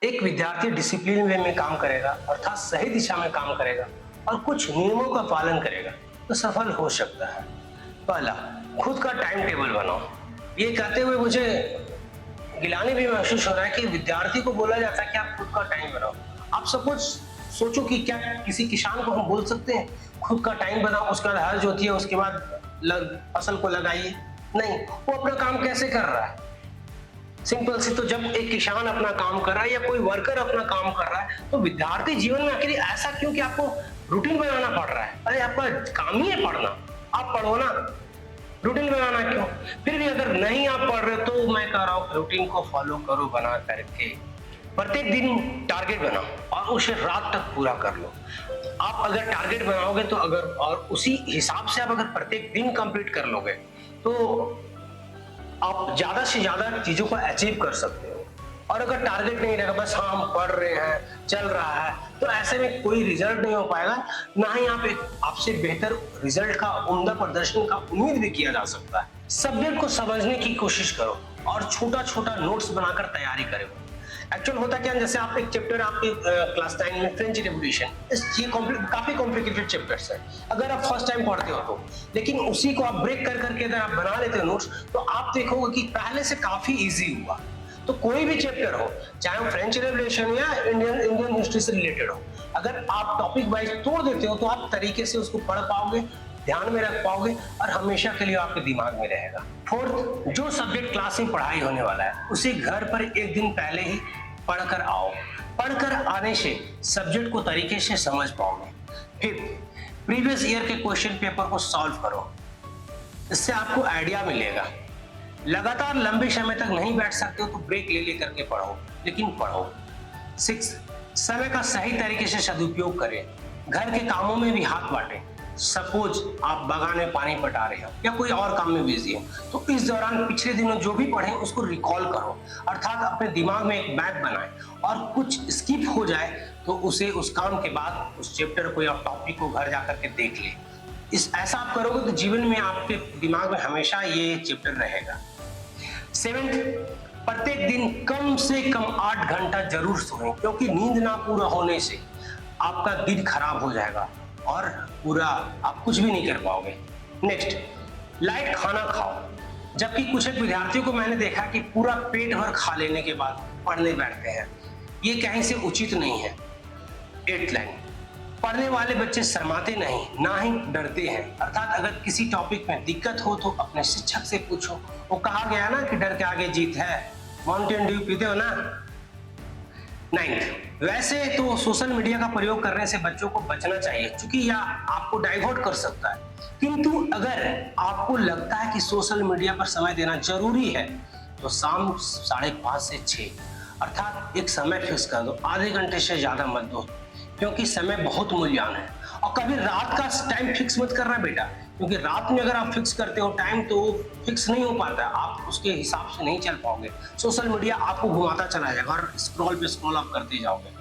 एक विद्यार्थी discipline way में काम करेगा अर्थात सही दिशा में काम करेगा और कुछ नियमों का पालन करेगा तो सफल हो सकता है। पहला, खुद का टाइम टेबल बनाओ। ये कहते हुए मुझे गिलानी भी महसूस हो रहा है कि विद्यार्थी को बोला जाता है कि आप खुद का टाइम बनाओ। आप सपोज सोचो कि क्या किसी किसान को हम बोल सकते हैं खुद का टाइम बनाओ, उसके बाद हल जोतिए, उसके बाद फसल को लगाइए? नहीं, वो अपना काम कैसे कर रहा है? सिंपल सी, तो जब एक किसान अपना काम कर रहा है या कोई वर्कर अपना काम कर रहा है तो विद्यार्थी जीवन में आखिर ऐसा क्यों कि आपको रूटीन बनाना पड़ रहा है? अरे आपका काम ही है पढ़ना, आप पढ़ो ना, रूटीन बनाना क्यों? फिर भी अगर नहीं आप पढ़ रहे तो मैं कह रहा हूँ रूटीन को फॉलो करो बना करके। प्रत्येक दिन टारगेट बनाओ और उसे रात तक पूरा कर लो। आप अगर टारगेट बनाओगे तो अगर और उसी हिसाब से आप अगर प्रत्येक दिन कंप्लीट कर लोगे तो आप ज्यादा से ज्यादा चीजों को अचीव कर सकते हो। और अगर टारगेट नहीं रहेगा, बस हाँ हम पढ़ रहे हैं, चल रहा है, तो ऐसे में कोई रिजल्ट नहीं हो पाएगा, ना ही आप एक आपसे बेहतर रिजल्ट का, उम्दा प्रदर्शन का उम्मीद भी किया जा सकता है। सब्जेक्ट को समझने की कोशिश करो और छोटा छोटा नोट्स बनाकर तैयारी करो। एक्चुअल होता क्या है, जैसे आप एक चैप्टर आपके क्लास 9 में फ्रेंच रेवोल्यूशन, ये काफी कॉम्प्लिकेटेड चैप्टर्स है। अगर आप फर्स्ट टाइम पढ़ते हो तो, लेकिन उसी को आप ब्रेक कर करके अगर आप बना लेते हो नोट्स तो आप देखोगे कि पहले से काफी इजी हुआ। तो कोई भी चैप्टर हो, चाहे वो फ्रेंच रेवोल्यूशन या इंडियन हिस्ट्री से रिलेटेड हो, अगर आप टॉपिक वाइज तोड़ देते हो तो आप तरीके से उसको पढ़ पाओगे, ध्यान में रख पाओगे और हमेशा के लिए आपके दिमाग में रहेगा। फोर्थ, जो सब्जेक्ट क्लास में पढ़ाई होने वाला है उसे घर पर एक दिन पहले ही पढ़कर आओ। पढ़कर आने से सब्जेक्ट को तरीके से समझ पाओगे। फिफ्थ, प्रीवियस ईयर के क्वेश्चन पेपर को सॉल्व करो, इससे आपको आइडिया मिलेगा। लगातार लंबे समय तक नहीं बैठ सकते हो तो ब्रेक ले लेकर के पढ़ो, लेकिन पढ़ो। सिक्स, समय का सही तरीके से सदुपयोग करें। घर के कामों में भी हाथ बांटें। सपोज आप बागान में पानी पटा रहे हो या कोई और काम में बिजी हो तो इस दौरान पिछले दिनों जो भी पढ़े उसको रिकॉल करो, अर्थात अपने दिमाग में एक मैप बनाएं और कुछ स्किप हो जाए तो उसे उस काम के बाद उस चैप्टर को या टॉपिक को घर जाकर के देख ले। इस ऐसा आप करोगे तो जीवन में आपके दिमाग में हमेशा ये चैप्टर रहेगा। सेवेंथ, प्रत्येक दिन कम से कम 8 घंटा जरूर सोएं, क्योंकि नींद ना पूरा होने से आपका दिन खराब हो जाएगा और पूरा आप कुछ भी नहीं कर पाओगे। नेक्स्ट, लाइट खाना खाओ। जबकि कुछ एक विद्यार्थियों को मैंने देखा कि पूरा पेट भर खा लेने के बाद पढ़ने बैठते हैं, ये कहीं से उचित नहीं है। 8th लाइन, पढ़ने वाले बच्चे शर्माते नहीं, ना ही डरते हैं, अर्थात अगर किसी टॉपिक में दिक्कत हो तो अपने शिक्षक से पूछो। वो कहा गया ना कि डर के आगे जीत है। माउंटेन ड्यू पीते हो ना। 9th, वैसे तो सोशल मीडिया का प्रयोग करने से बच्चों को बचना चाहिए, क्योंकि यह आपको डाइवर्ट कर सकता है। किंतु अगर आपको लगता है कि सोशल मीडिया पर समय देना जरूरी है तो शाम 5:30 से 6 अर्थात एक समय फिक्स कर दो, आधे घंटे से ज्यादा मत दो, क्योंकि समय बहुत मूल्यवान है। और कभी रात का टाइम फिक्स मत करना बेटा, क्योंकि रात में अगर आप फिक्स करते हो टाइम तो वो फिक्स नहीं हो पाता है, आप उसके हिसाब से नहीं चल पाओगे। सोशल मीडिया आपको घुमाता चला जाएगा और स्क्रॉल पे स्क्रॉल आप करते जाओगे।